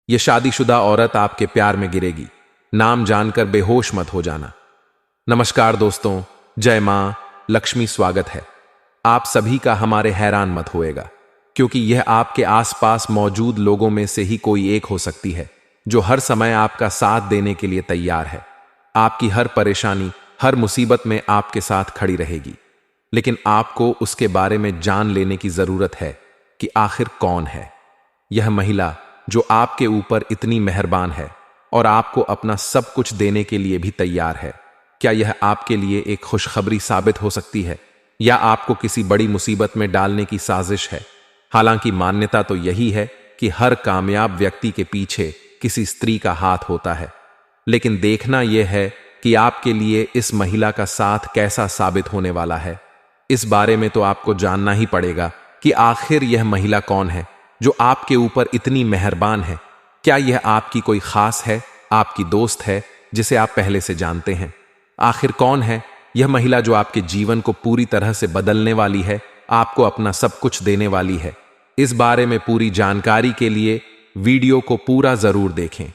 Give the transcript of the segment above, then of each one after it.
ये शादीशुदा औरत आपके प्यार में गिरेगी। नाम जानकर बेहोश मत हो जाना। नमस्कार दोस्तों, जय मां लक्ष्मी। स्वागत है आप सभी का हमारे हैरान मत होएगा, क्योंकि यह आपके आसपास मौजूद लोगों में से ही कोई एक हो सकती है जो हर समय आपका साथ देने के लिए तैयार है। आपकी हर परेशानी, हर मुसीबत में आपके साथ खड़ी रहेगी। लेकिन आपको उसके बारे में जान लेने की जरूरत है कि आखिर कौन है यह महिला जो आपके ऊपर इतनी मेहरबान है और आपको अपना सब कुछ देने के लिए भी तैयार है। क्या यह आपके लिए एक खुशखबरी साबित हो सकती है या आपको किसी बड़ी मुसीबत में डालने की साजिश है? हालांकि मान्यता तो यही है कि हर कामयाब व्यक्ति के पीछे किसी स्त्री का हाथ होता है, लेकिन देखना यह है कि आपके लिए इस महिला का साथ कैसा साबित होने वाला है। इस बारे में तो आपको जानना ही पड़ेगा कि आखिर यह महिला कौन है जो आपके ऊपर इतनी मेहरबान है। क्या यह आपकी कोई खास है, आपकी दोस्त है जिसे आप पहले से जानते हैं? आखिर कौन है यह महिला जो आपके जीवन को पूरी तरह से बदलने वाली है, आपको अपना सब कुछ देने वाली है? इस बारे में पूरी जानकारी के लिए वीडियो को पूरा जरूर देखें।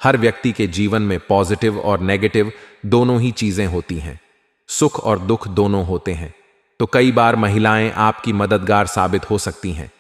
हर व्यक्ति के जीवन में पॉजिटिव और नेगेटिव दोनों ही चीजें होती हैं, सुख और दुख दोनों होते हैं। तो कई बार महिलाएं आपकी मददगार साबित हो सकती हैं,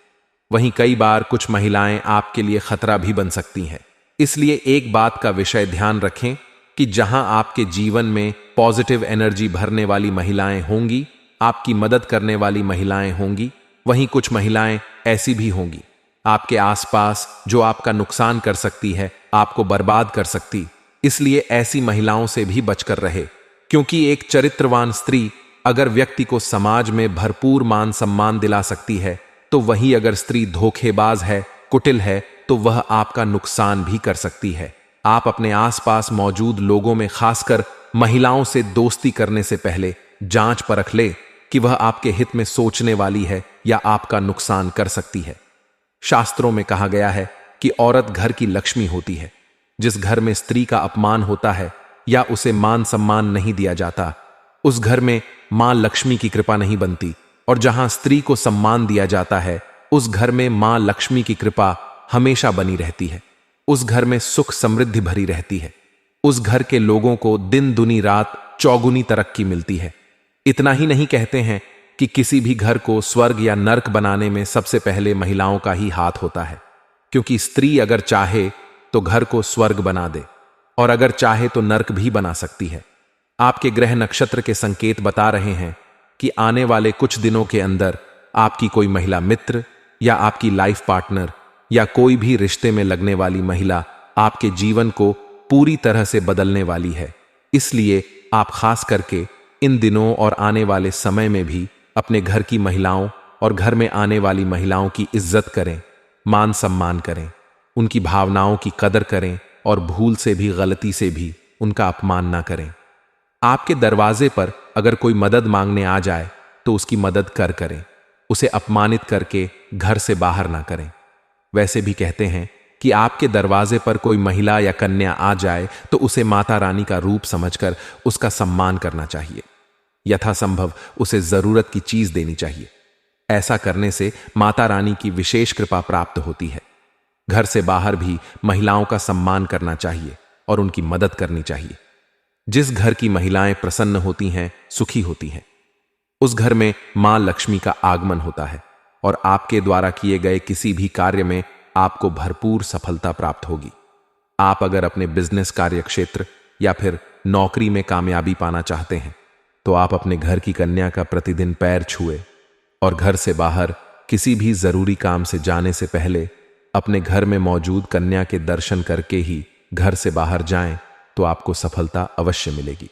वहीं कई बार कुछ महिलाएं आपके लिए खतरा भी बन सकती हैं। इसलिए एक बात का विषय ध्यान रखें कि जहां आपके जीवन में पॉजिटिव एनर्जी भरने वाली महिलाएं होंगी, आपकी मदद करने वाली महिलाएं होंगी, वहीं कुछ महिलाएं ऐसी भी होंगी आपके आसपास जो आपका नुकसान कर सकती है, आपको बर्बाद कर सकती। इसलिए ऐसी महिलाओं से भी बचकर रहे, क्योंकि एक चरित्रवान स्त्री अगर व्यक्ति को समाज में भरपूर मान सम्मान दिला सकती है, तो वही अगर स्त्री धोखेबाज है, कुटिल है, तो वह आपका नुकसान भी कर सकती है। आप अपने आसपास मौजूद लोगों में, खासकर महिलाओं से दोस्ती करने से पहले जांच परख ले कि वह आपके हित में सोचने वाली है या आपका नुकसान कर सकती है। शास्त्रों में कहा गया है कि औरत घर की लक्ष्मी होती है। जिस घर में स्त्री का अपमान होता है या उसे मान सम्मान नहीं दिया जाता, उस घर में मां लक्ष्मी की कृपा नहीं बनती। और जहां स्त्री को सम्मान दिया जाता है, उस घर में मां लक्ष्मी की कृपा हमेशा बनी रहती है। उस घर में सुख समृद्धि भरी रहती है। उस घर के लोगों को दिन दुनी रात चौगुनी तरक्की मिलती है। इतना ही नहीं कहते हैं कि किसी भी घर को स्वर्ग या नर्क बनाने में सबसे पहले महिलाओं का ही हाथ होता है, क्योंकि स्त्री अगर चाहे तो घर को स्वर्ग बना दे और अगर चाहे तो नर्क भी बना सकती है। आपके ग्रह नक्षत्र के संकेत बता रहे हैं कि आने वाले कुछ दिनों के अंदर आपकी कोई महिला मित्र या आपकी लाइफ पार्टनर या कोई भी रिश्ते में लगने वाली महिला आपके जीवन को पूरी तरह से बदलने वाली है। इसलिए आप खास करके इन दिनों और आने वाले समय में भी अपने घर की महिलाओं और घर में आने वाली महिलाओं की इज्जत करें, मान सम्मान करें, उनकी भावनाओं की कदर करें और भूल से भी, गलती से भी उनका अपमान ना करें। आपके दरवाजे पर अगर कोई मदद मांगने आ जाए तो उसकी मदद करें, उसे अपमानित करके घर से बाहर ना करें। वैसे भी कहते हैं कि आपके दरवाजे पर कोई महिला या कन्या आ जाए तो उसे माता रानी का रूप समझकर उसका सम्मान करना चाहिए। यथासंभव उसे जरूरत की चीज देनी चाहिए। ऐसा करने से माता रानी की विशेष कृपा प्राप्त होती है। घर से बाहर भी महिलाओं का सम्मान करना चाहिए और उनकी मदद करनी चाहिए। जिस घर की महिलाएं प्रसन्न होती हैं, सुखी होती हैं, उस घर में मां लक्ष्मी का आगमन होता है और आपके द्वारा किए गए किसी भी कार्य में आपको भरपूर सफलता प्राप्त होगी। आप अगर अपने बिजनेस कार्य क्षेत्र या फिर नौकरी में कामयाबी पाना चाहते हैं, तो आप अपने घर की कन्या का प्रतिदिन पैर छुए और घर से बाहर किसी भी जरूरी काम से जाने से पहले अपने घर में मौजूद कन्या के दर्शन करके ही घर से बाहर जाएं, तो आपको सफलता अवश्य मिलेगी।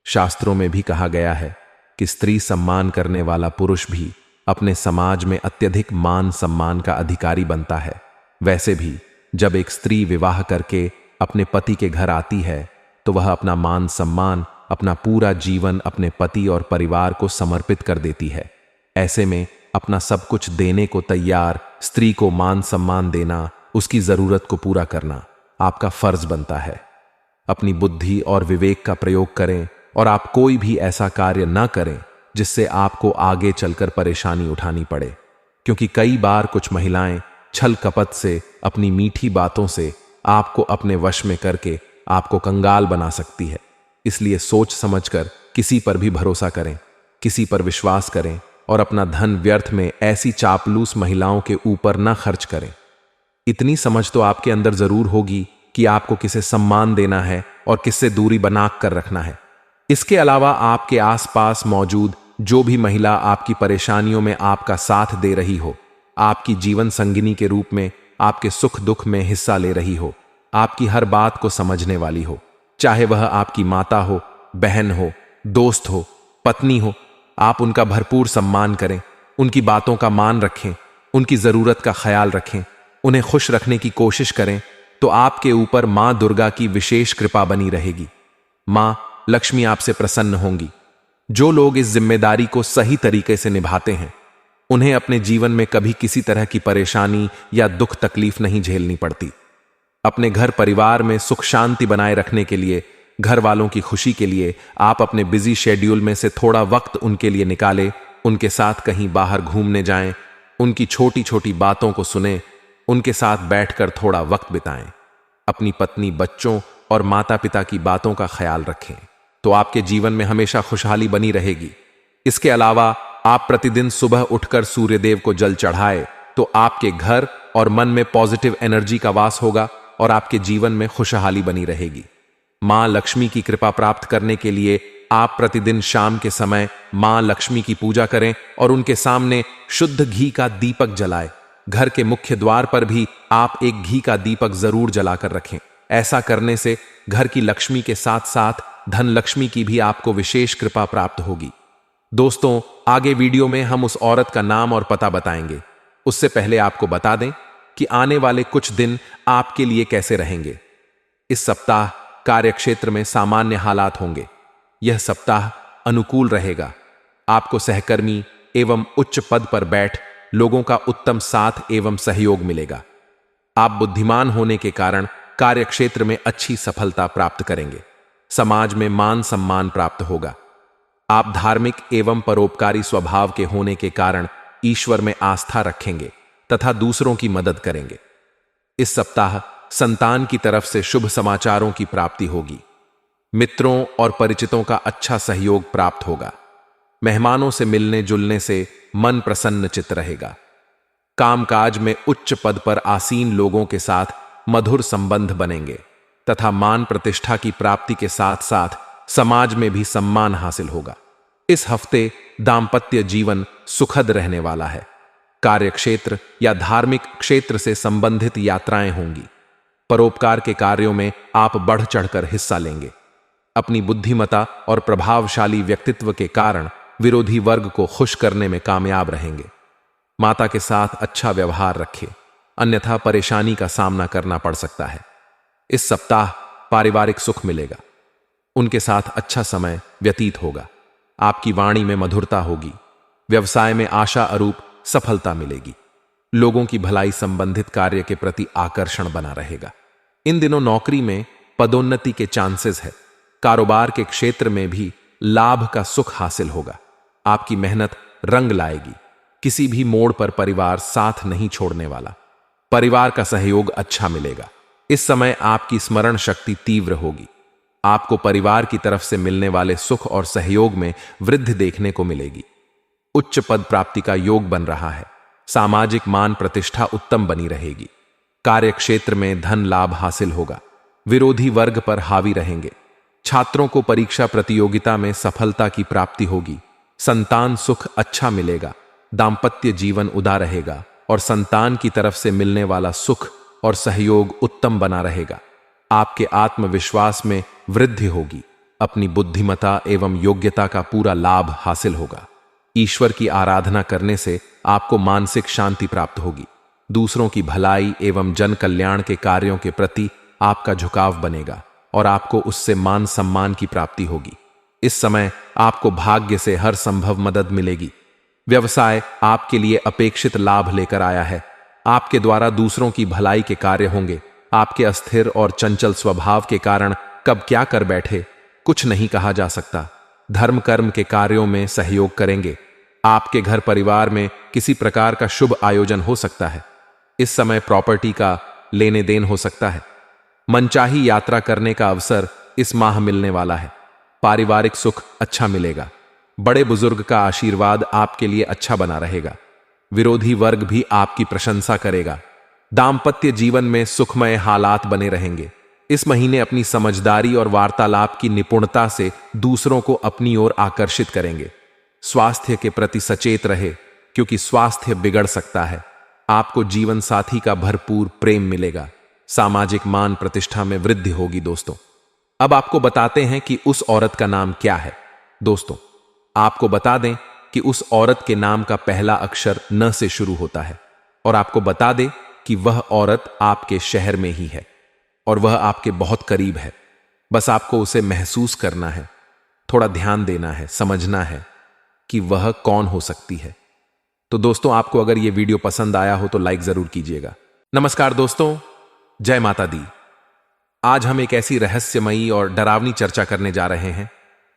शास्त्रों में भी कहा गया है कि स्त्री सम्मान करने वाला पुरुष भी अपने समाज में अत्यधिक मान सम्मान का अधिकारी बनता है। वैसे भी जब एक स्त्री विवाह करके अपने पति के घर आती है, तो वह अपना मान सम्मान, अपना पूरा जीवन अपने पति और परिवार को समर्पित कर देती है। ऐसे में अपना सब कुछ देने को तैयार स्त्री को मान सम्मान देना, उसकी जरूरत को पूरा करना आपका फर्ज बनता है। अपनी बुद्धि और विवेक का प्रयोग करें और आप कोई भी ऐसा कार्य ना करें जिससे आपको आगे चलकर परेशानी उठानी पड़े, क्योंकि कई बार कुछ महिलाएं छल कपट से, अपनी मीठी बातों से आपको अपने वश में करके आपको कंगाल बना सकती है। इसलिए सोच समझकर किसी पर भी भरोसा करें, किसी पर विश्वास करें और अपना धन व्यर्थ में ऐसी चापलूस महिलाओं के ऊपर न खर्च करें। इतनी समझ तो आपके अंदर जरूर होगी कि आपको किसे सम्मान देना है और किससे दूरी बना कर रखना है। इसके अलावा आपके आसपास मौजूद जो भी महिला आपकी परेशानियों में आपका साथ दे रही हो, आपकी जीवन संगिनी के रूप में आपके सुख दुख में हिस्सा ले रही हो, आपकी हर बात को समझने वाली हो, चाहे वह आपकी माता हो, बहन हो, दोस्त हो, पत्नी हो, आप उनका भरपूर सम्मान करें, उनकी बातों का मान रखें, उनकी जरूरत का ख्याल रखें, उन्हें खुश रखने की कोशिश करें, तो आपके ऊपर मां दुर्गा की विशेष कृपा बनी रहेगी। मां लक्ष्मी आपसे प्रसन्न होंगी। जो लोग इस जिम्मेदारी को सही तरीके से निभाते हैं, उन्हें अपने जीवन में कभी किसी तरह की परेशानी या दुख तकलीफ नहीं झेलनी पड़ती। अपने घर परिवार में सुख शांति बनाए रखने के लिए, घर वालों की खुशी के लिए आप अपने बिजी शेड्यूल में से थोड़ा वक्त उनके लिए निकालें, उनके साथ कहीं बाहर घूमने जाएं, उनकी छोटी छोटी बातों को सुनें, उनके साथ बैठकर थोड़ा वक्त बिताएं। अपनी पत्नी, बच्चों और माता पिता की बातों का ख्याल रखें, तो आपके जीवन में हमेशा खुशहाली बनी रहेगी। इसके अलावा आप प्रतिदिन सुबह उठकर सूर्यदेव को जल चढ़ाए, तो आपके घर और मन में पॉजिटिव एनर्जी का वास होगा और आपके जीवन में खुशहाली बनी रहेगी। मां लक्ष्मी की कृपा प्राप्त करने के लिए आप प्रतिदिन शाम के समय मां लक्ष्मी की पूजा करें और उनके सामने शुद्ध घी का दीपक जलाएं। घर के मुख्य द्वार पर भी आप एक घी का दीपक जरूर जलाकर रखें। ऐसा करने से घर की लक्ष्मी के साथ साथ धन लक्ष्मी की भी आपको विशेष कृपा प्राप्त होगी। दोस्तों, आगे वीडियो में हम उस औरत का नाम और पता बताएंगे। उससे पहले आपको बता दें कि आने वाले कुछ दिन आपके लिए कैसे रहेंगे। इस सप्ताह कार्यक्षेत्र में सामान्य हालात होंगे। यह सप्ताह अनुकूल रहेगा। आपको सहकर्मी एवं उच्च पद पर बैठ लोगों का उत्तम साथ एवं सहयोग मिलेगा। आप बुद्धिमान होने के कारण कार्यक्षेत्र में अच्छी सफलता प्राप्त करेंगे। समाज में मान सम्मान प्राप्त होगा। आप धार्मिक एवं परोपकारी स्वभाव के होने के कारण ईश्वर में आस्था रखेंगे तथा दूसरों की मदद करेंगे। इस सप्ताह संतान की तरफ से शुभ समाचारों की प्राप्ति होगी। मित्रों और परिचितों का अच्छा सहयोग प्राप्त होगा। मेहमानों से मिलने जुलने से मन प्रसन्न चित्त रहेगा। कामकाज में उच्च पद पर आसीन लोगों के साथ मधुर संबंध बनेंगे तथा मान प्रतिष्ठा की प्राप्ति के साथ साथ समाज में भी सम्मान हासिल होगा। इस हफ्ते दाम्पत्य जीवन सुखद रहने वाला है। कार्यक्षेत्र या धार्मिक क्षेत्र से संबंधित यात्राएं होंगी। परोपकार के कार्यों में आप बढ़ चढ़कर हिस्सा लेंगे। अपनी बुद्धिमता और प्रभावशाली व्यक्तित्व के कारण विरोधी वर्ग को खुश करने में कामयाब रहेंगे। माता के साथ अच्छा व्यवहार रखें, अन्यथा परेशानी का सामना करना पड़ सकता है। इस सप्ताह पारिवारिक सुख मिलेगा। उनके साथ अच्छा समय व्यतीत होगा। आपकी वाणी में मधुरता होगी। व्यवसाय में आशा अरूप सफलता मिलेगी। लोगों की भलाई संबंधित कार्य के प्रति आकर्षण बना रहेगा। इन दिनों नौकरी में पदोन्नति के चांसेस है। कारोबार के क्षेत्र में भी लाभ का सुख हासिल होगा। आपकी मेहनत रंग लाएगी। किसी भी मोड़ पर परिवार साथ नहीं छोड़ने वाला। परिवार का सहयोग अच्छा मिलेगा। इस समय आपकी स्मरण शक्ति तीव्र होगी। आपको परिवार की तरफ से मिलने वाले सुख और सहयोग में वृद्धि देखने को मिलेगी। उच्च पद प्राप्ति का योग बन रहा है। सामाजिक मान प्रतिष्ठा उत्तम बनी रहेगी। कार्यक्षेत्र में धन लाभ हासिल होगा। विरोधी वर्ग पर हावी रहेंगे। छात्रों को परीक्षा प्रतियोगिता में सफलता की प्राप्ति होगी। संतान सुख अच्छा मिलेगा। दाम्पत्य जीवन उदार रहेगा और संतान की तरफ से मिलने वाला सुख और सहयोग उत्तम बना रहेगा। आपके आत्मविश्वास में वृद्धि होगी। अपनी बुद्धिमता एवं योग्यता का पूरा लाभ हासिल होगा। ईश्वर की आराधना करने से आपको मानसिक शांति प्राप्त होगी। दूसरों की भलाई एवं जन कल्याण के कार्यों के प्रति आपका झुकाव बनेगा और आपको उससे मान सम्मान की प्राप्ति होगी। इस समय आपको भाग्य से हर संभव मदद मिलेगी। व्यवसाय आपके लिए अपेक्षित लाभ लेकर आया है। आपके द्वारा दूसरों की भलाई के कार्य होंगे। आपके अस्थिर और चंचल स्वभाव के कारण कब क्या कर बैठे कुछ नहीं कहा जा सकता। धर्म कर्म के कार्यों में सहयोग करेंगे। आपके घर परिवार में किसी प्रकार का शुभ आयोजन हो सकता है। इस समय प्रॉपर्टी का लेने देन हो सकता है। मनचाही यात्रा करने का अवसर इस माह मिलने वाला है। पारिवारिक सुख अच्छा मिलेगा। बड़े बुजुर्ग का आशीर्वाद आपके लिए अच्छा बना रहेगा। विरोधी वर्ग भी आपकी प्रशंसा करेगा। दाम्पत्य जीवन में सुखमय हालात बने रहेंगे। इस महीने अपनी समझदारी और वार्तालाप की निपुणता से दूसरों को अपनी ओर आकर्षित करेंगे। स्वास्थ्य के प्रति सचेत रहे, क्योंकि स्वास्थ्य बिगड़ सकता है। आपको जीवन साथी का भरपूर प्रेम मिलेगा। सामाजिक मान प्रतिष्ठा में वृद्धि होगी। दोस्तों, अब आपको बताते हैं कि उस औरत का नाम क्या है। दोस्तों, आपको बता दें कि उस औरत के नाम का पहला अक्षर न से शुरू होता है, और आपको बता दें कि वह औरत आपके शहर में ही है और वह आपके बहुत करीब है। बस आपको उसे महसूस करना है, थोड़ा ध्यान देना है, समझना है कि वह कौन हो सकती है। तो दोस्तों, आपको अगर यह वीडियो पसंद आया हो तो लाइक जरूर कीजिएगा। नमस्कार दोस्तों, जय माता दी। आज हम एक ऐसी रहस्यमयी और डरावनी चर्चा करने जा रहे हैं।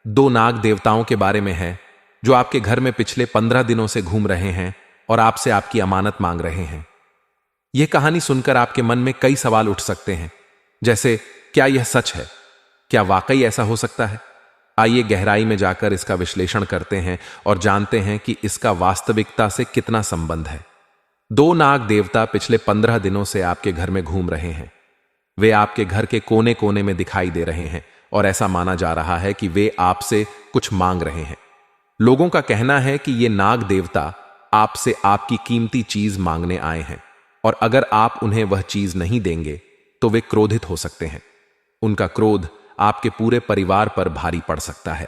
2 नाग देवताओं के बारे में है जो आपके घर में पिछले 15 दिनों से घूम रहे हैं और आपसे आपकी अमानत मांग रहे हैं। यह कहानी सुनकर आपके मन में कई सवाल उठ सकते हैं, जैसे क्या यह सच है? क्या वाकई ऐसा हो सकता है? आइए गहराई में जाकर इसका विश्लेषण करते हैं और जानते हैं कि इसका वास्तविकता से कितना संबंध है। 2 नाग देवता पिछले 15 दिनों से आपके घर में घूम रहे हैं। वे आपके घर के कोने कोने में दिखाई दे रहे हैं और ऐसा माना जा रहा है कि वे आपसे कुछ मांग रहे हैं। लोगों का कहना है कि ये नाग देवता आपसे आपकी कीमती चीज मांगने आए हैं, और अगर आप उन्हें वह चीज नहीं देंगे तो वे क्रोधित हो सकते हैं। उनका क्रोध आपके पूरे परिवार पर भारी पड़ सकता है।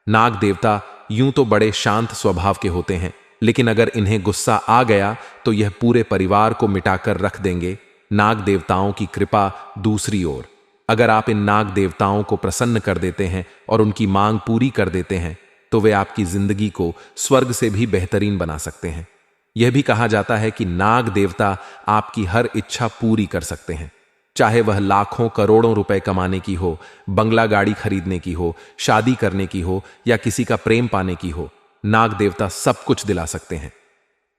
नाग देवता यूं तो बड़े शांत स्वभाव के होते हैं, लेकिन अगर इन्हें गुस्सा आ गया तो यह पूरे परिवार को मिटाकर रख देंगे। नाग देवताओं की कृपा दूसरी ओर, अगर आप इन नाग देवताओं को प्रसन्न कर देते हैं और उनकी मांग पूरी कर देते हैं तो वे आपकी जिंदगी को स्वर्ग से भी बेहतरीन बना सकते हैं। यह भी कहा जाता है कि नाग देवता आपकी हर इच्छा पूरी कर सकते हैं, चाहे वह लाखों करोड़ों रुपए कमाने की हो, बंगला गाड़ी खरीदने की हो, शादी करने की हो या किसी का प्रेम पाने की हो। नाग देवता सब कुछ दिला सकते हैं।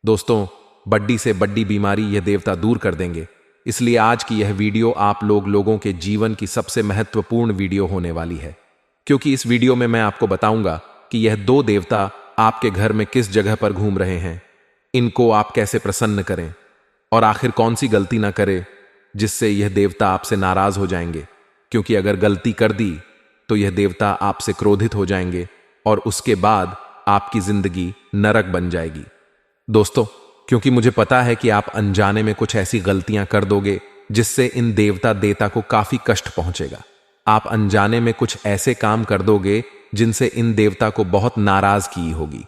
दोस्तों, बड्डी से बड्डी बीमारी यह देवता दूर कर देंगे। इसलिए आज की यह वीडियो आप लोगों के जीवन की सबसे महत्वपूर्ण वीडियो होने वाली है, क्योंकि इस वीडियो में मैं आपको बताऊंगा कि यह 2 देवता आपके घर में किस जगह पर घूम रहे हैं, इनको आप कैसे प्रसन्न करें और आखिर कौन सी गलती ना करें जिससे यह देवता आपसे नाराज हो जाएंगे, क्योंकि अगर गलती कर दी तो यह देवता आपसे क्रोधित हो जाएंगे और उसके बाद आपकी जिंदगी नरक बन जाएगी। दोस्तों, क्योंकि मुझे पता है कि आप अनजाने में कुछ ऐसी गलतियां कर दोगे जिससे इन देवता को काफी कष्ट पहुंचेगा। आप अनजाने में कुछ ऐसे काम कर दोगे जिनसे इन देवता को बहुत नाराज की होगी,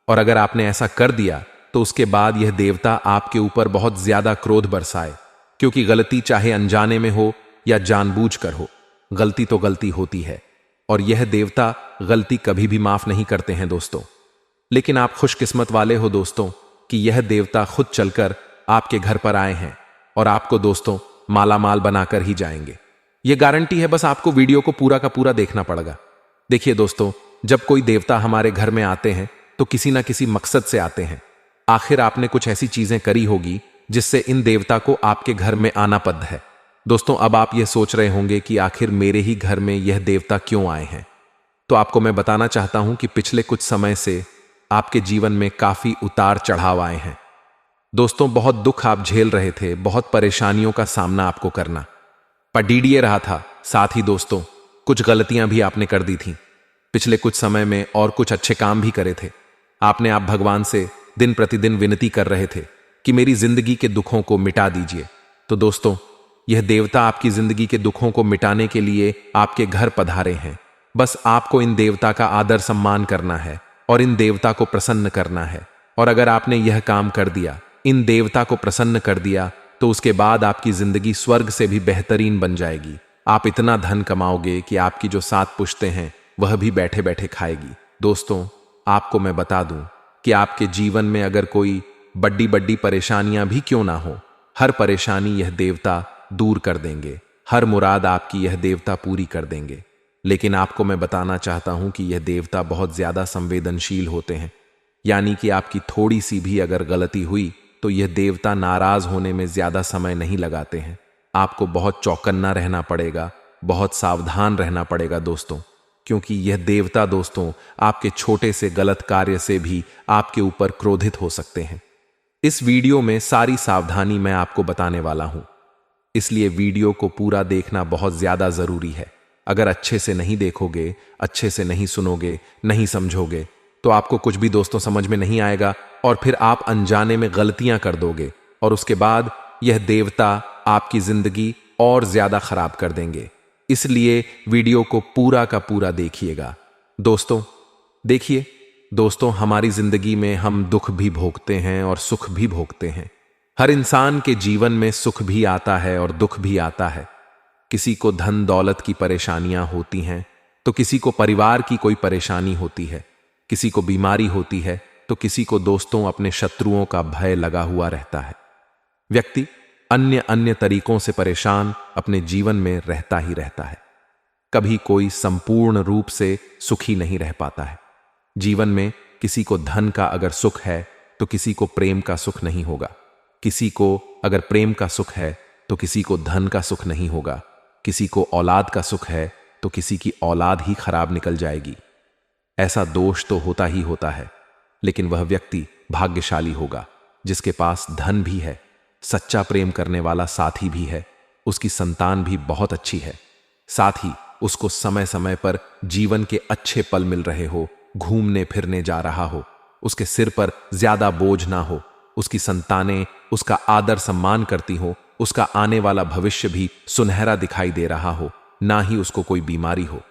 और अगर आपने ऐसा कर दिया तो उसके बाद यह देवता आपके ऊपर बहुत ज्यादा क्रोध बरसाए, क्योंकि गलती चाहे अनजाने में हो या जानबूझकर हो, गलती तो गलती होती है और यह देवता गलती कभी भी माफ नहीं करते हैं दोस्तों। लेकिन आप खुशकिस्मत वाले हो दोस्तों कि यह देवता खुद चलकर आपके घर पर आए हैं और आपको दोस्तों मालामाल बनाकर ही जाएंगे। यह गारंटी है, बस आपको वीडियो को पूरा का पूरा देखना पड़ेगा। देखिए दोस्तों, जब कोई देवता हमारे घर में आते हैं तो किसी ना किसी मकसद से आते हैं। आखिर आपने कुछ ऐसी चीजें करी होगी जिससे इन देवता को आपके घर में आना पड़ है। दोस्तों, अब आप यह सोच रहे होंगे कि आखिर मेरे ही घर में यह देवता क्यों आए हैं। तो आपको मैं बताना चाहता हूं कि पिछले कुछ समय से आपके जीवन में काफी उतार चढ़ाव आए हैं। दोस्तों, बहुत दुख आप झेल रहे थे, बहुत परेशानियों का सामना आपको करना पड़िए रहा था। साथ ही दोस्तों, कुछ गलतियां भी आपने कर दी थी पिछले कुछ समय में, और कुछ अच्छे काम भी करे थे आपने। आप भगवान से दिन प्रतिदिन विनती कर रहे थे कि मेरी जिंदगी के दुखों को मिटा दीजिए। तो दोस्तों, यह देवता आपकी जिंदगी के दुखों को मिटाने के लिए आपके घर पधारे हैं। बस आपको इन देवता का आदर सम्मान करना है और इन देवता को प्रसन्न करना है। और अगर आपने यह काम कर दिया, इन देवता को प्रसन्न कर दिया, तो उसके बाद आपकी जिंदगी स्वर्ग से भी बेहतरीन बन जाएगी। आप इतना धन कमाओगे कि आपकी जो 7 पुश्तें हैं वह भी बैठे बैठे खाएगी। दोस्तों, आपको मैं बता दूं कि आपके जीवन में अगर कोई बड्डी बड्डी परेशानियां भी क्यों ना हो, हर परेशानी यह देवता दूर कर देंगे। हर मुराद आपकी यह देवता पूरी कर देंगे। लेकिन आपको मैं बताना चाहता हूं कि यह देवता बहुत ज्यादा संवेदनशील होते हैं, यानी कि आपकी थोड़ी सी भी अगर गलती हुई तो यह देवता नाराज होने में ज्यादा समय नहीं लगाते हैं। आपको बहुत चौकन्ना रहना पड़ेगा, बहुत सावधान रहना पड़ेगा दोस्तों, क्योंकि यह देवता दोस्तों आपके छोटे से गलत कार्य से भी आपके ऊपर क्रोधित हो सकते हैं। इस वीडियो में सारी सावधानी मैं आपको बताने वाला हूं, इसलिए वीडियो को पूरा देखना बहुत ज्यादा जरूरी है। अगर अच्छे से नहीं देखोगे, अच्छे से नहीं सुनोगे, नहीं समझोगे, तो आपको कुछ भी दोस्तों समझ में नहीं आएगा और फिर आप अनजाने में गलतियां कर दोगे और उसके बाद यह देवता आपकी जिंदगी और ज्यादा खराब कर देंगे। इसलिए वीडियो को पूरा का पूरा देखिएगा दोस्तों। देखिए दोस्तों, हमारी जिंदगी में हम दुख भी भोगते हैं और सुख भी भोगते हैं। हर इंसान के जीवन में सुख भी आता है और दुख भी आता है। किसी को धन दौलत की परेशानियां होती हैं, तो किसी को परिवार की कोई परेशानी होती है, किसी को बीमारी होती है, तो किसी को दोस्तों अपने शत्रुओं का भय लगा हुआ रहता है। व्यक्ति अन्य अन्य तरीकों से परेशान अपने जीवन में रहता ही रहता है। कभी कोई संपूर्ण रूप से सुखी नहीं रह पाता है। जीवन में किसी को धन का अगर सुख है तो किसी को प्रेम का सुख नहीं होगा। किसी को अगर प्रेम का सुख है तो किसी को धन का सुख नहीं होगा। किसी को औलाद का सुख है तो किसी की औलाद ही खराब निकल जाएगी। ऐसा दोष तो होता ही होता है, लेकिन वह व्यक्ति भाग्यशाली होगा जिसके पास धन भी है, सच्चा प्रेम करने वाला साथी भी है, उसकी संतान भी बहुत अच्छी है, साथ ही उसको समय समय पर जीवन के अच्छे पल मिल रहे हो, घूमने फिरने जा रहा हो, उसके सिर पर ज्यादा बोझ ना हो, उसकी संतानें उसका आदर सम्मान करती हो, उसका आने वाला भविष्य भी सुनहरा दिखाई दे रहा हो, ना ही उसको कोई बीमारी हो।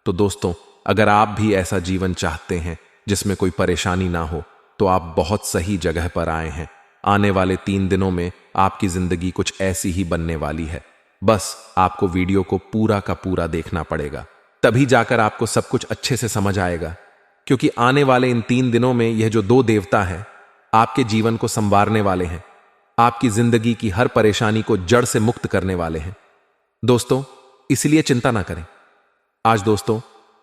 तो दोस्तों, अगर आप भी ऐसा जीवन चाहते हैं जिसमें कोई परेशानी ना हो, तो आप बहुत सही जगह पर आए हैं। आने वाले 3 दिनों में आपकी जिंदगी कुछ ऐसी ही बनने वाली है। बस आपको वीडियो को पूरा का पूरा देखना पड़ेगा, तभी जाकर आपको सब कुछ अच्छे से समझ आएगा। क्योंकि आने वाले इन 3 दिनों में यह जो 2 देवता हैं आपके जीवन को संवारने वाले हैं, आपकी जिंदगी की हर परेशानी को जड़ से मुक्त करने वाले हैं दोस्तों। इसलिए चिंता ना करें। आज दोस्तों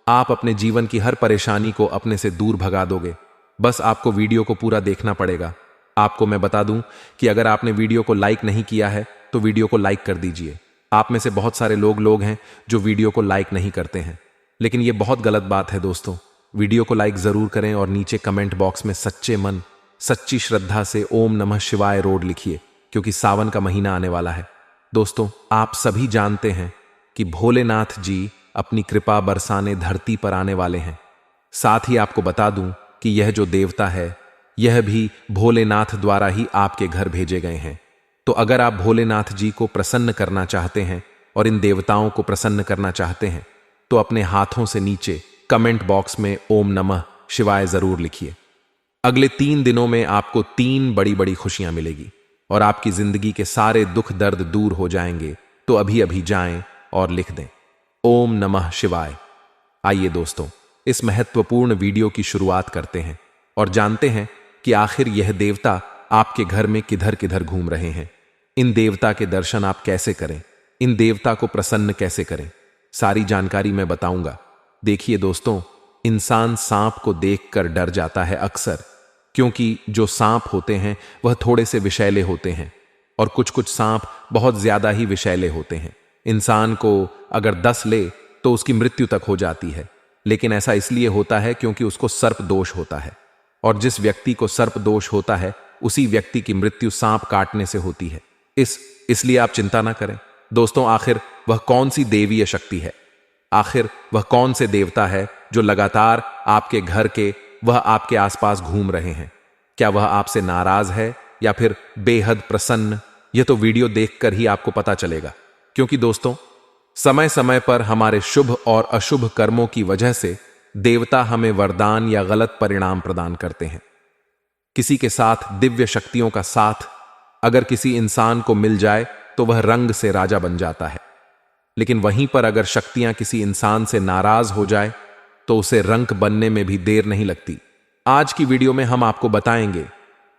आप अपने जीवन की हर परेशानी को अपने से दूर भगा दोगे। बस आपको वीडियो को पूरा देखना पड़ेगा। आपको मैं बता दूं कि अगर आपने वीडियो को लाइक नहीं किया है तो वीडियो को लाइक कर दीजिए। आप में से बहुत सारे लोग हैं जो वीडियो को लाइक नहीं करते हैं, लेकिन यह बहुत गलत बात है दोस्तों। वीडियो को लाइक जरूर करें और नीचे कमेंट बॉक्स में सच्चे मन सच्ची श्रद्धा से ओम नमः शिवाय रोड लिखिए, क्योंकि सावन का महीना आने वाला है। दोस्तों आप सभी जानते हैं कि भोलेनाथ जी अपनी कृपा बरसाने धरती पर आने वाले हैं। साथ ही आपको बता दूं कि यह जो देवता है यह भी भोलेनाथ द्वारा ही आपके घर भेजे गए हैं। तो अगर आप भोलेनाथ जी को प्रसन्न करना चाहते हैं और इन देवताओं को प्रसन्न करना चाहते हैं, तो अपने हाथों से नीचे कमेंट बॉक्स में ओम नमः शिवाय जरूर लिखिए। अगले 3 दिनों में आपको 3 बड़ी बड़ी खुशियां मिलेगी और आपकी जिंदगी के सारे दुख दर्द दूर हो जाएंगे। तो अभी अभी जाएं और लिख दें ओम नमः शिवाय। आइए दोस्तों, इस महत्वपूर्ण वीडियो की शुरुआत करते हैं और जानते हैं कि आखिर यह देवता आपके घर में किधर किधर घूम रहे हैं। इन देवता के दर्शन आप कैसे करें, इन देवता को प्रसन्न कैसे करें, सारी जानकारी मैं बताऊंगा। देखिए दोस्तों, इंसान सांप को देखकर डर जाता है अक्सर, क्योंकि जो सांप होते हैं वह थोड़े से विषैले होते हैं और कुछ कुछ सांप बहुत ज्यादा ही विषैले होते हैं। इंसान को अगर 10 ले तो उसकी मृत्यु तक हो जाती है, लेकिन ऐसा इसलिए होता है क्योंकि उसको सर्प दोष होता है, और जिस व्यक्ति को सर्प दोष होता है उसी व्यक्ति की मृत्यु सांप काटने से होती है। इसलिए आप चिंता ना करें दोस्तों। आखिर वह कौन सी देवीय शक्ति है, आखिर वह कौन से देवता है जो लगातार आपके घर के वह आपके आसपास घूम रहे हैं? क्या वह आपसे नाराज है या फिर बेहद प्रसन्न? यह तो वीडियो देखकर ही आपको पता चलेगा, क्योंकि दोस्तों समय समय पर हमारे शुभ और अशुभ कर्मों की वजह से देवता हमें वरदान या गलत परिणाम प्रदान करते हैं। किसी के साथ दिव्य शक्तियों का साथ अगर किसी इंसान को मिल जाए तो वह रंग से राजा बन जाता है, लेकिन वहीं पर अगर शक्तियां किसी इंसान से नाराज हो जाए तो उसे रंक बनने में भी देर नहीं लगती। आज की वीडियो में हम आपको बताएंगे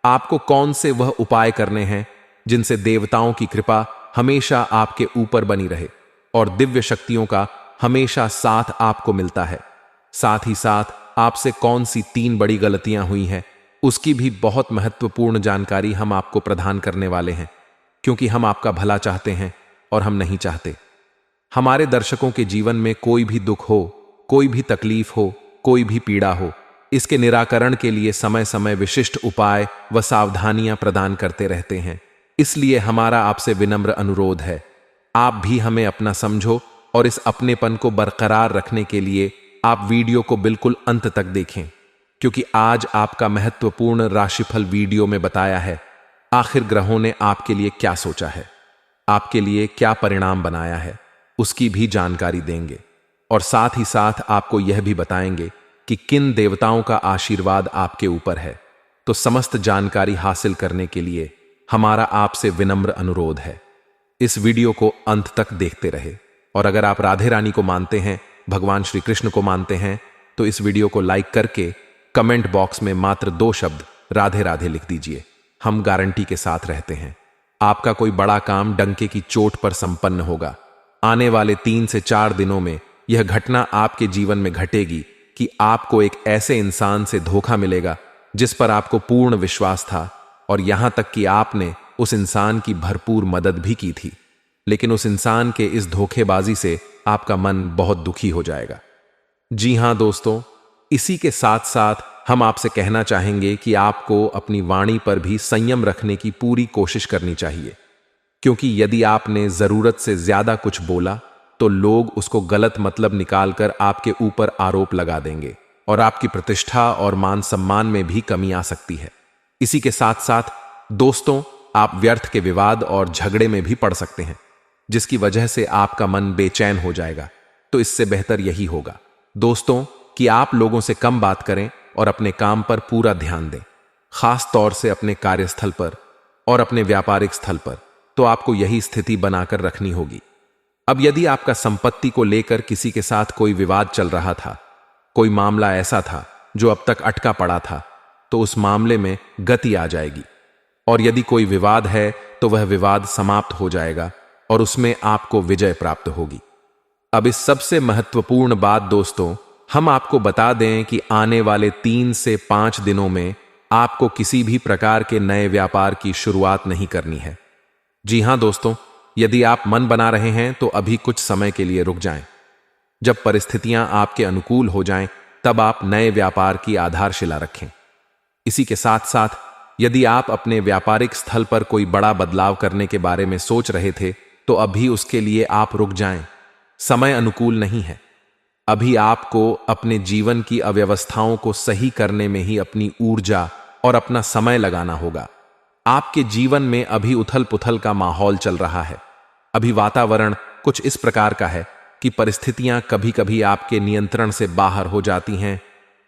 आपको कौन से वह उपाय करने हैं जिनसे देवताओं की कृपा हमेशा आपके ऊपर बनी रहे और दिव्य शक्तियों का हमेशा साथ आपको मिलता है। साथ ही साथ आपसे कौन सी 3 बड़ी गलतियां हुई हैं उसकी भी बहुत महत्वपूर्ण जानकारी हम आपको प्रदान करने वाले हैं, क्योंकि हम आपका भला चाहते हैं और हम नहीं चाहते हमारे दर्शकों के जीवन में कोई भी दुख हो, कोई भी तकलीफ हो, कोई भी पीड़ा हो। इसके निराकरण के लिए समय समय विशिष्ट उपाय व सावधानियां प्रदान करते रहते हैं। इसलिए हमारा आपसे विनम्र अनुरोध है, आप भी हमें अपना समझो और इस अपनेपन को बरकरार रखने के लिए आप वीडियो को बिल्कुल अंत तक देखें, क्योंकि आज आपका महत्वपूर्ण राशिफल वीडियो में बताया है आखिर ग्रहों ने आपके लिए क्या सोचा है, आपके लिए क्या परिणाम बनाया है, उसकी भी जानकारी देंगे। और साथ ही साथ आपको यह भी बताएंगे कि किन देवताओं का आशीर्वाद आपके ऊपर है। तो समस्त जानकारी हासिल करने के लिए हमारा आपसे विनम्र अनुरोध है, इस वीडियो को अंत तक देखते रहे। और अगर आप राधे रानी को मानते हैं, भगवान श्री कृष्ण को मानते हैं, तो इस वीडियो को लाइक करके कमेंट बॉक्स में मात्र 2 शब्द राधे राधे लिख दीजिए। हम गारंटी के साथ रहते हैं आपका कोई बड़ा काम डंके की चोट पर संपन्न होगा। आने वाले 3 से 4 दिनों में यह घटना आपके जीवन में घटेगी कि आपको एक ऐसे इंसान से धोखा मिलेगा जिस पर आपको पूर्ण विश्वास था, और यहां तक कि आपने उस इंसान की भरपूर मदद भी की थी, लेकिन उस इंसान के इस धोखेबाजी से आपका मन बहुत दुखी हो जाएगा। जी हां दोस्तों, इसी के साथ साथ हम आपसे कहना चाहेंगे कि आपको अपनी वाणी पर भी संयम रखने की पूरी कोशिश करनी चाहिए, क्योंकि यदि आपने जरूरत से ज्यादा कुछ बोला तो लोग उसको गलत मतलब निकालकर आपके ऊपर आरोप लगा देंगे और आपकी प्रतिष्ठा और मान सम्मान में भी कमी आ सकती है। इसी के साथ साथ दोस्तों, आप व्यर्थ के विवाद और झगड़े में भी पड़ सकते हैं, जिसकी वजह से आपका मन बेचैन हो जाएगा। तो इससे बेहतर यही होगा दोस्तों कि आप लोगों से कम बात करें और अपने काम पर पूरा ध्यान दें, खास तौर से अपने कार्यस्थल पर और अपने व्यापारिक स्थल पर। तो आपको यही स्थिति बनाकर रखनी होगी। अब यदि आपका संपत्ति को लेकर किसी के साथ कोई विवाद चल रहा था, कोई मामला ऐसा था जो अब तक अटका पड़ा था, तो उस मामले में गति आ जाएगी। और यदि कोई विवाद है तो वह विवाद समाप्त हो जाएगा और उसमें आपको विजय प्राप्त होगी। अब इस सबसे महत्वपूर्ण बात दोस्तों, हम आपको बता दें कि आने वाले 3 से 5 दिनों में आपको किसी भी प्रकार के नए व्यापार की शुरुआत नहीं करनी है। जी हां दोस्तों, यदि आप मन बना रहे हैं तो अभी कुछ समय के लिए रुक जाएं। जब परिस्थितियां आपके अनुकूल हो जाएं, तब आप नए व्यापार की आधारशिला रखें। इसी के साथ साथ यदि आप अपने व्यापारिक स्थल पर कोई बड़ा बदलाव करने के बारे में सोच रहे थे, तो अभी उसके लिए आप रुक जाएं। समय अनुकूल नहीं है। अभी आपको अपने जीवन की अव्यवस्थाओं को सही करने में ही अपनी ऊर्जा और अपना समय लगाना होगा। आपके जीवन में अभी उथल पुथल का माहौल चल रहा है। अभी वातावरण कुछ इस प्रकार का है कि परिस्थितियां कभी कभी आपके नियंत्रण से बाहर हो जाती हैं।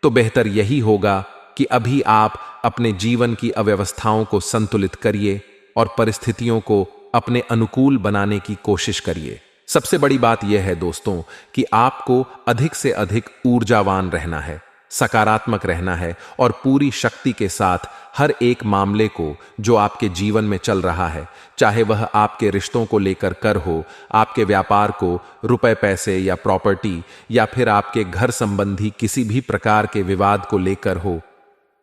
तो बेहतर यही होगा कि अभी आप अपने जीवन की अव्यवस्थाओं को संतुलित करिए और परिस्थितियों को अपने अनुकूल बनाने की कोशिश करिए। सबसे बड़ी बात यह है दोस्तों कि आपको अधिक से अधिक ऊर्जावान रहना है, सकारात्मक रहना है और पूरी शक्ति के साथ हर एक मामले को जो आपके जीवन में चल रहा है, चाहे वह आपके रिश्तों को लेकर कर हो, आपके व्यापार को, रुपए पैसे या प्रॉपर्टी, या फिर आपके घर संबंधी किसी भी प्रकार के विवाद को लेकर हो,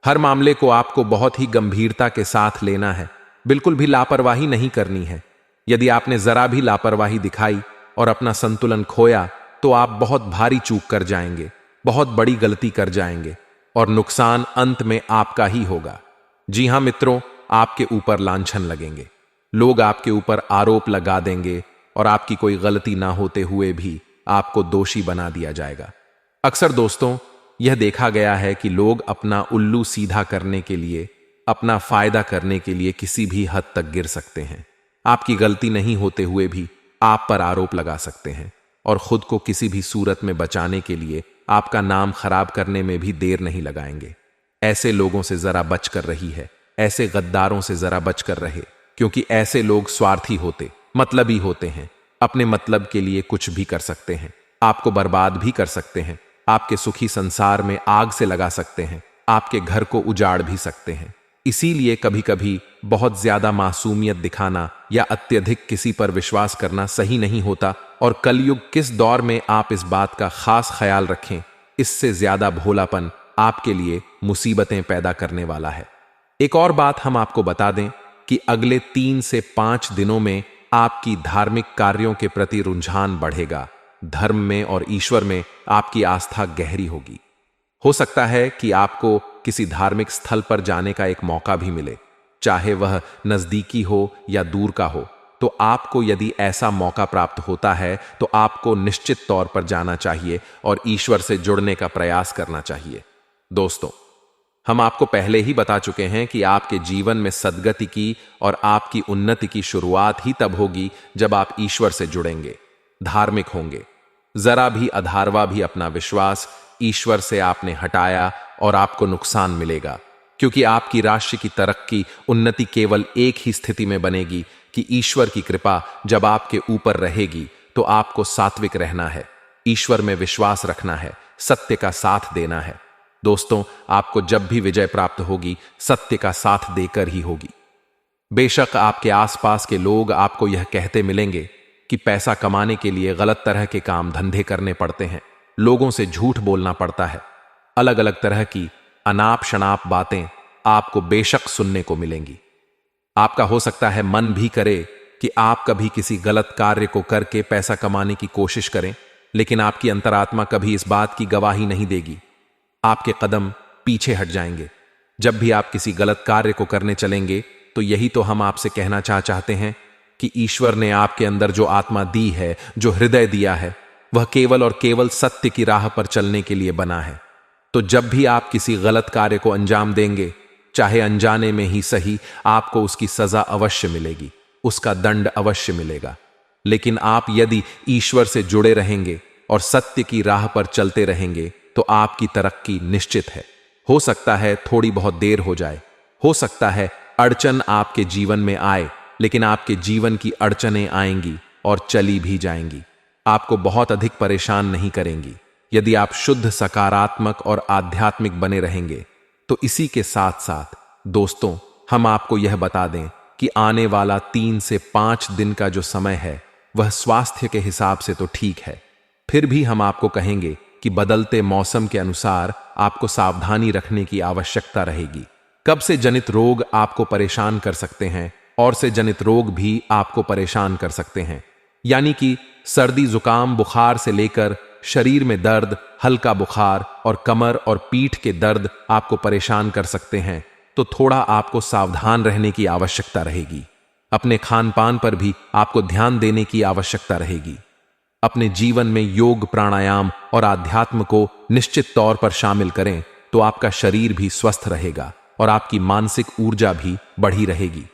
हर मामले को आपको बहुत ही गंभीरता के साथ लेना है। बिल्कुल भी लापरवाही नहीं करनी है। यदि आपने जरा भी लापरवाही दिखाई और अपना संतुलन खोया, तो आप बहुत भारी चूक कर जाएंगे, बहुत बड़ी गलती कर जाएंगे और नुकसान अंत में आपका ही होगा। जी हां मित्रों, आपके ऊपर लांछन लगेंगे, लोग आपके ऊपर आरोप लगा देंगे और आपकी कोई गलती ना होते हुए भी आपको दोषी बना दिया जाएगा। अक्सर दोस्तों, यह देखा गया है कि लोग अपना उल्लू सीधा करने के लिए, अपना फायदा करने के लिए किसी भी हद तक गिर सकते हैं। आपकी गलती नहीं होते हुए भी आप पर आरोप लगा सकते हैं और खुद को किसी भी सूरत में बचाने के लिए आपका नाम खराब करने में भी देर नहीं लगाएंगे। ऐसे लोगों से जरा बच कर रही है, ऐसे गद्दारों से जरा बच कर रहे, क्योंकि ऐसे लोग स्वार्थी होते, मतलबी होते हैं। अपने मतलब के लिए कुछ भी कर सकते हैं, आपको बर्बाद भी कर सकते हैं, आपके सुखी संसार में आग से लगा सकते हैं, आपके घर को उजाड़ भी सकते हैं। इसीलिए कभी कभी बहुत ज्यादा मासूमियत दिखाना या अत्यधिक किसी पर विश्वास करना सही नहीं होता। और कलयुग किस दौर में आप इस बात का खास ख्याल रखें, इससे ज्यादा भोलापन आपके लिए मुसीबतें पैदा करने वाला है। एक और बात हम आपको बता दें कि अगले 3 से 5 दिनों में आपकी धार्मिक कार्यों के प्रति रुझान बढ़ेगा। धर्म में और ईश्वर में आपकी आस्था गहरी होगी। हो सकता है कि आपको किसी धार्मिक स्थल पर जाने का एक मौका भी मिले, चाहे वह नजदीकी हो या दूर का हो। तो आपको यदि ऐसा मौका प्राप्त होता है तो आपको निश्चित तौर पर जाना चाहिए और ईश्वर से जुड़ने का प्रयास करना चाहिए। दोस्तों, हम आपको पहले ही बता चुके हैं कि आपके जीवन में सद्गति की और आपकी उन्नति की शुरुआत ही तब होगी जब आप ईश्वर से जुड़ेंगे, धार्मिक होंगे। जरा भी अधारवा भी अपना विश्वास ईश्वर से आपने हटाया और आपको नुकसान मिलेगा, क्योंकि आपकी राशि की तरक्की, उन्नति केवल एक ही स्थिति में बनेगी कि ईश्वर की कृपा जब आपके ऊपर रहेगी तो आपको सात्विक रहना है, ईश्वर में विश्वास रखना है, सत्य का साथ देना है। दोस्तों, आपको जब भी विजय प्राप्त होगी सत्य का साथ देकर ही होगी। बेशक आपके आसपास के लोग आपको यह कहते मिलेंगे कि पैसा कमाने के लिए गलत तरह के काम धंधे करने पड़ते हैं, लोगों से झूठ बोलना पड़ता है, अलग अलग तरह की अनाप शनाप बातें आपको बेशक सुनने को मिलेंगी। आपका हो सकता है मन भी करे कि आप कभी किसी गलत कार्य को करके पैसा कमाने की कोशिश करें, लेकिन आपकी अंतरात्मा कभी इस बात की गवाही नहीं देगी। आपके कदम पीछे हट जाएंगे। जब भी आप किसी गलत कार्य को करने चलेंगे तो यही तो हम आपसे कहना चाहते हैं कि ईश्वर ने आपके अंदर जो आत्मा दी है, जो हृदय दिया है, वह केवल और केवल सत्य की राह पर चलने के लिए बना है। तो जब भी आप किसी गलत कार्य को अंजाम देंगे, चाहे अनजाने में ही सही, आपको उसकी सजा अवश्य मिलेगी, उसका दंड अवश्य मिलेगा। लेकिन आप यदि ईश्वर से जुड़े रहेंगे और सत्य की राह पर चलते रहेंगे तो आपकी तरक्की निश्चित है। हो सकता है थोड़ी बहुत देर हो जाए, हो सकता है अड़चन आपके जीवन में आए, लेकिन आपके जीवन की अड़चनें आएंगी और चली भी जाएंगी, आपको बहुत अधिक परेशान नहीं करेंगी यदि आप शुद्ध, सकारात्मक और आध्यात्मिक बने रहेंगे। तो इसी के साथ साथ दोस्तों, हम आपको यह बता दें कि आने वाला 3 से 5 दिन का जो समय है वह स्वास्थ्य के हिसाब से तो ठीक है, फिर भी हम आपको कहेंगे कि बदलते मौसम के अनुसार आपको सावधानी रखने की आवश्यकता रहेगी। कब से जनित रोग आपको परेशान कर सकते हैं और से जनित रोग भी आपको परेशान कर सकते हैं, यानी कि सर्दी, जुकाम, बुखार से लेकर शरीर में दर्द, हल्का बुखार और कमर और पीठ के दर्द आपको परेशान कर सकते हैं। तो थोड़ा आपको सावधान रहने की आवश्यकता रहेगी। अपने खान पान पर भी आपको ध्यान देने की आवश्यकता रहेगी। अपने जीवन में योग, प्राणायाम और आध्यात्म को निश्चित तौर पर शामिल करें तो आपका शरीर भी स्वस्थ रहेगा और आपकी मानसिक ऊर्जा भी बढ़ी रहेगी।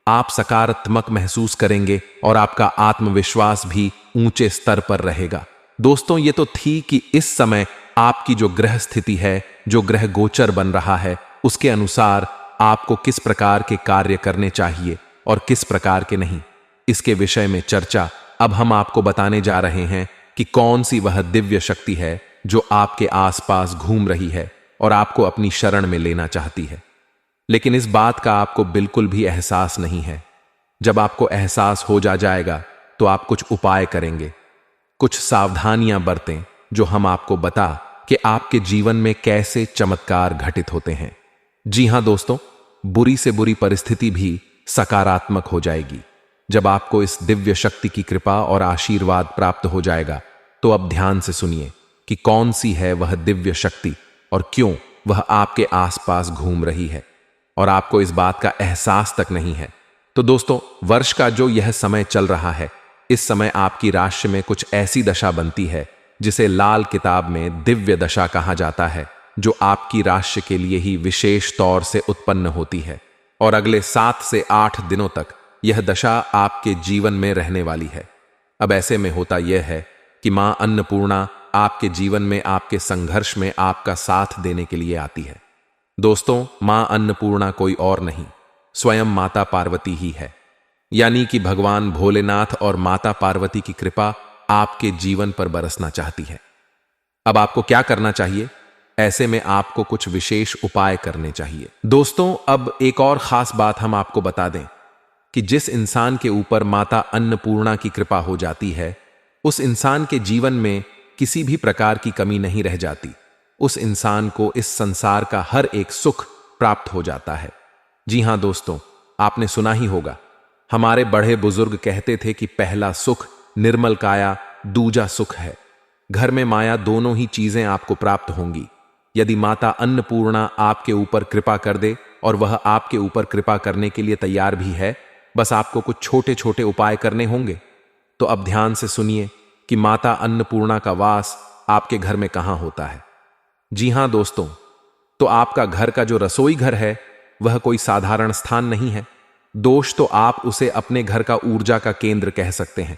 आप सकारात्मक महसूस करेंगे और आपका आत्मविश्वास भी ऊंचे स्तर पर रहेगा। दोस्तों, ये तो थी कि इस समय आपकी जो ग्रह स्थिति है, जो ग्रह गोचर बन रहा है, उसके अनुसार आपको किस प्रकार के कार्य करने चाहिए और किस प्रकार के नहीं, इसके विषय में चर्चा अब हम आपको बताने जा रहे हैं कि कौन सी वह दिव्य शक्ति है जो आपके आसपास घूम रही है और आपको अपनी शरण में लेना चाहती है। लेकिन इस बात का आपको बिल्कुल भी एहसास नहीं है। जब आपको एहसास हो जाएगा तो आप कुछ उपाय करेंगे, कुछ सावधानियां बरतें जो हम आपको बता कि आपके जीवन में कैसे चमत्कार घटित होते हैं। जी हां दोस्तों, बुरी से बुरी परिस्थिति भी सकारात्मक हो जाएगी जब आपको इस दिव्य शक्ति की कृपा और आशीर्वाद प्राप्त हो जाएगा। तो अब ध्यान से सुनिए कि कौन सी है वह दिव्य शक्ति और क्यों वह आपके आसपास घूम रही है और आपको इस बात का एहसास तक नहीं है। तो दोस्तों, वर्ष का जो यह समय चल रहा है, इस समय आपकी राशि में कुछ ऐसी दशा बनती है जिसे लाल किताब में दिव्य दशा कहा जाता है, जो आपकी राशि के लिए ही विशेष तौर से उत्पन्न होती है और अगले 7 से 8 दिनों तक यह दशा आपके जीवन में रहने वाली है। अब ऐसे में होता यह है कि मां अन्नपूर्णा आपके जीवन में आपके संघर्ष में आपका साथ देने के लिए आती है। दोस्तों, मां अन्नपूर्णा कोई और नहीं, स्वयं माता पार्वती ही है, यानी कि भगवान भोलेनाथ और माता पार्वती की कृपा आपके जीवन पर बरसना चाहती है। अब आपको क्या करना चाहिए? ऐसे में आपको कुछ विशेष उपाय करने चाहिए। दोस्तों, अब एक और खास बात हम आपको बता दें कि जिस इंसान के ऊपर माता अन्नपूर्णा की कृपा हो जाती है, उस इंसान के जीवन में किसी भी प्रकार की कमी नहीं रह जाती। उस इंसान को इस संसार का हर एक सुख प्राप्त हो जाता है। जी हां दोस्तों, आपने सुना ही होगा, हमारे बड़े बुजुर्ग कहते थे कि पहला सुख निर्मल काया, दूजा सुख है। घर में माया दोनों ही चीजें आपको प्राप्त होंगी यदि माता अन्नपूर्णा आपके ऊपर कृपा कर दे, और वह आपके ऊपर कृपा करने के लिए तैयार भी है। बस आपको कुछ छोटे छोटे उपाय करने होंगे। तो अब ध्यान से सुनिए कि माता अन्नपूर्णा का वास आपके घर में कहां होता है। जी हां दोस्तों, तो आपका घर का जो रसोई घर है वह कोई साधारण स्थान नहीं है। दोष तो आप उसे अपने घर का ऊर्जा का केंद्र कह सकते हैं,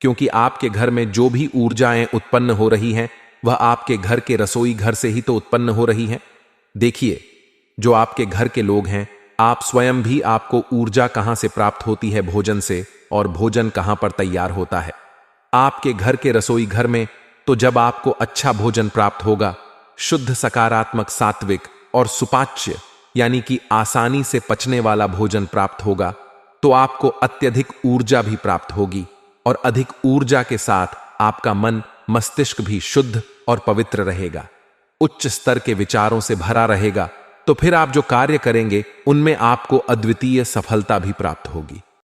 क्योंकि आपके घर में जो भी ऊर्जाएं उत्पन्न हो रही हैं वह आपके घर के रसोई घर से ही तो उत्पन्न हो रही हैं। देखिए, जो आपके घर के लोग हैं, आप स्वयं भी आपको ऊर्जा कहां से प्राप्त होती है, भोजन से, और भोजन कहां पर तैयार होता है, आपके घर के रसोई घर में। तो जब आपको अच्छा भोजन प्राप्त होगा, शुद्ध सकारात्मक सात्विक और सुपाच्य यानी कि आसानी से पचने वाला भोजन प्राप्त होगा, तो आपको अत्यधिक ऊर्जा भी प्राप्त होगी, और अधिक ऊर्जा के साथ आपका मन मस्तिष्क भी शुद्ध और पवित्र रहेगा, उच्च स्तर के विचारों से भरा रहेगा। तो फिर आप जो कार्य करेंगे उनमें आपको अद्वितीय सफलता भी प्राप्त होगी।